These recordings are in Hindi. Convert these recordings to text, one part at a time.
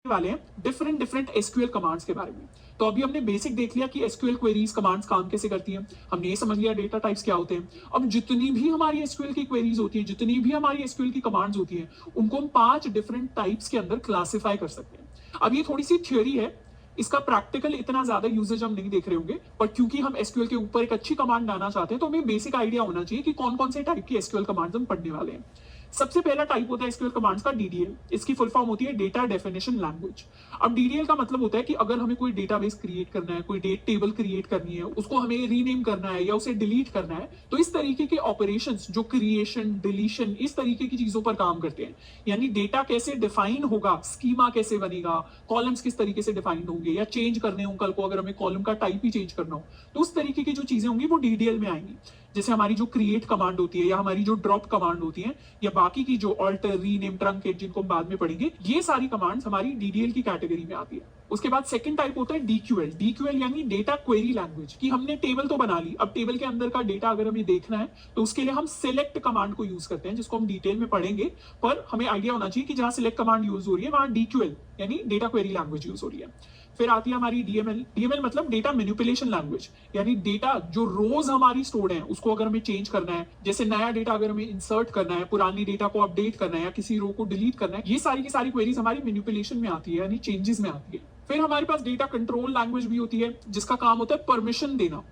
वाले हैं डिफरेंट डिफरेंट एसक्यूएल कमांड्स के बारे में। तो अभी हमने बेसिक देख लिया कि एसक्यूएल क्वेरीज कमांड्स काम कैसे करती हैं, हमने ये समझ लिया डेटा टाइप्स क्या होते हैं। अब जितनी भी हमारी एसक्यूएल की क्वेरीज होती हैं, जितनी भी हमारी एसक्यूएल की कमांड्स होती हैं, उनको हम 5 डिफरेंट टाइप्स के अंदर क्लासिफाई कर सकते हैं। अब ये थोड़ी सी थ्योरी है, इसका प्रैक्टिकल इतना ज्यादा यूजेज हम नहीं देख रहे होंगे, पर क्योंकि हम एसक्यूएल के ऊपर एक अच्छी कमांड लाना चाहते हैं तो हमें बेसिक आइडिया होना चाहिए कि कौन कौन से टाइप की एसक्यूएल कमांड्स हम पढ़ने वाले हैं। सबसे पहला टाइप होता है एसक्यूएल कमांड्स का डीडीएल। इसकी फुल फॉर्म होती है डेटा डेफिनेशन लैंग्वेज। अब डीडीएल का मतलब होता है कि अगर हमें कोई डेटाबेस क्रिएट करना है, कोई डेट टेबल क्रिएट करनी है, उसको हमें रीनेम करना है या उसे डिलीट करना है, तो इस तरीके के ऑपरेशंस जो क्रिएशन, डिलीशन, इस तरीके की चीजों पर काम करते हैं। यानी डेटा कैसे डिफाइन होगा, स्कीमा कैसे बनेगा, कॉलम्स किस तरीके से डिफाइन होंगे, या चेंज करने हो कल को अगर हमें कॉलम का टाइप ही चेंज करना हो, तो उस तरीके की जो चीजें होंगी वो डीडीएल में आएंगी। जैसे हमारी जो क्रिएट कमांड होती है या हमारी जो ड्रॉप कमांड होती है या बाकी की जो ऑल्टर, रीनेम, ट्रंकेट, जिनको हम बाद में पढ़ेंगे, ये सारी कमांड्स हमारी डीडीएल की कैटेगरी में आती है। उसके बाद सेकंड टाइप होता है डीक्यूएल। डीक्यूएल यानी डेटा क्वेरी लैंग्वेज, कि हमने टेबल तो बना ली, अब टेबल के अंदर का डेटा अगर हमें देखना है तो उसके लिए हम सिलेक्ट कमांड को यूज करते हैं, जिसको हम डिटेल में पढ़ेंगे, पर हमें आइडिया होना चाहिए कि जहां सिलेक्ट कमांड यूज हो रही है वहां डीक्यूएल यानी डेटा क्वेरी लैंग्वेज यूज हो रही है। फिर आती है हमारी डीएमएल। डीएमएल मतलब डेटा मैनिपुलेशन लैंग्वेज, यानी डेटा जो रोज हमारी स्टोर्ड है उसको अगर हमें चेंज करना है, जैसे नया डेटा अगर हमें इंसर्ट करना है, पुरानी डेटा को अपडेट करना है या किसी रो को डिलीट करना है, ये सारी की सारी क्वेरीज हमारी मैनिपुलेशन में आती है, यानी चेंजेस में आती है। फिर हमारे पास डेटा कंट्रोल लैंग्वेज भी होती है, जिसका काम होता है परमिशन देना।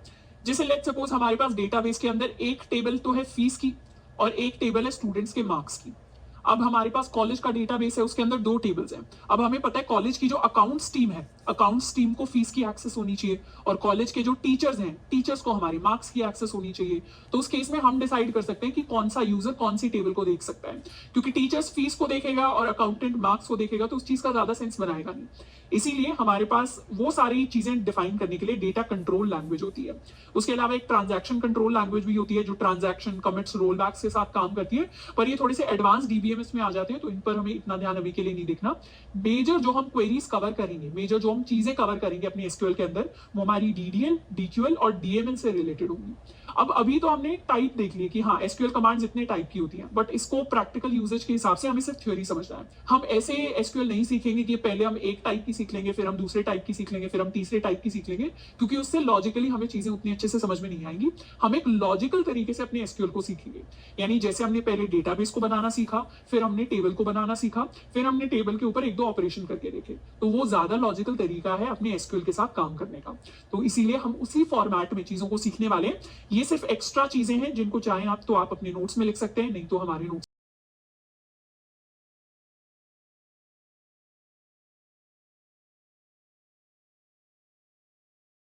जैसे लेट सपोज हमारे पास डेटाबेस के अंदर एक टेबल तो है फीस की और एक टेबल है स्टूडेंट्स के मार्क्स की। अब हमारे पास कॉलेज का डेटाबेस है, उसके अंदर 2 टेबल्स हैं। अब हमें पता है कॉलेज की जो अकाउंट्स टीम है, अकाउंट्स टीम को फीस की एक्सेस होनी चाहिए, और कॉलेज के जो टीचर्स हैं, टीचर्स को हमारे मार्क्स की एक्सेस होनी चाहिए। तो उस केस में हम डिसाइड कर सकते हैं कि कौन सा यूजर कौन सी टेबल को देख सकता है, क्योंकि टीचर्स फीस को देखेगा और अकाउंटेंट मार्क्स को देखेगा तो उस चीज का ज्यादा सेंस बनाएगा नहीं। इसीलिए हमारे पास वो सारी चीजें डिफाइन करने के लिए डेटा कंट्रोल लैंग्वेज होती है। उसके अलावा एक ट्रांजैक्शन कंट्रोल लैंग्वेज भी होती है, जो ट्रांजैक्शन, कमिट्स, रोलबैक्स के साथ काम करती है, पर ये थोड़े से एडवांस डीबीएमएस में आ जाते हैं, तो इन पर हमें इतना ध्यान अभी के लिए नहीं देखना। मेजर जो हम क्वेरीज कवर करेंगे, मेजर जो हम चीजें कवर करेंगे अपने एसक्यूएल के अंदर, वो हमारी डीडीएल, डीक्यूएल और डीएमएल से रिलेटेड होंगी। अब अभी तो हमने टाइप देख लिया कि हाँ एसक्यूएल कमांड्स इतने टाइप की होती हैं, बट इसको प्रैक्टिकल यूजेज के हिसाब से हमें सिर्फ थ्योरी समझना है। हम ऐसे एसक्यूएल नहीं सीखेंगे कि पहले हम एक टाइप की सीख लेंगे, फिर हम दूसरे टाइप की सीख लेंगे, फिर हम तीसरे टाइप की सीख लेंगे, क्योंकि उससे लॉजिकली हमें चीजें उतनी अच्छे से समझ में नहीं आएंगी। हम एक लॉजिकल तरीके से अपने एसक्यूएल को सीखेंगे, यानी जैसे हमने पहले डेटाबेस को बनाना सीखा, फिर हमने टेबल को बनाना सीखा, फिर हमने टेबल के ऊपर 1-2 ऑपरेशन करके देखे, तो वो ज्यादा लॉजिकल तरीका है अपने एसक्यूएल के साथ काम करने का। तो इसीलिए हम उसी फॉर्मेट में चीजों को सीखने वाले हैं। ये सिर्फ एक्स्ट्रा चीजें हैं जिनको चाहे आप तो आप अपने नोट्स में लिख सकते हैं, नहीं तो हमारे नोट्स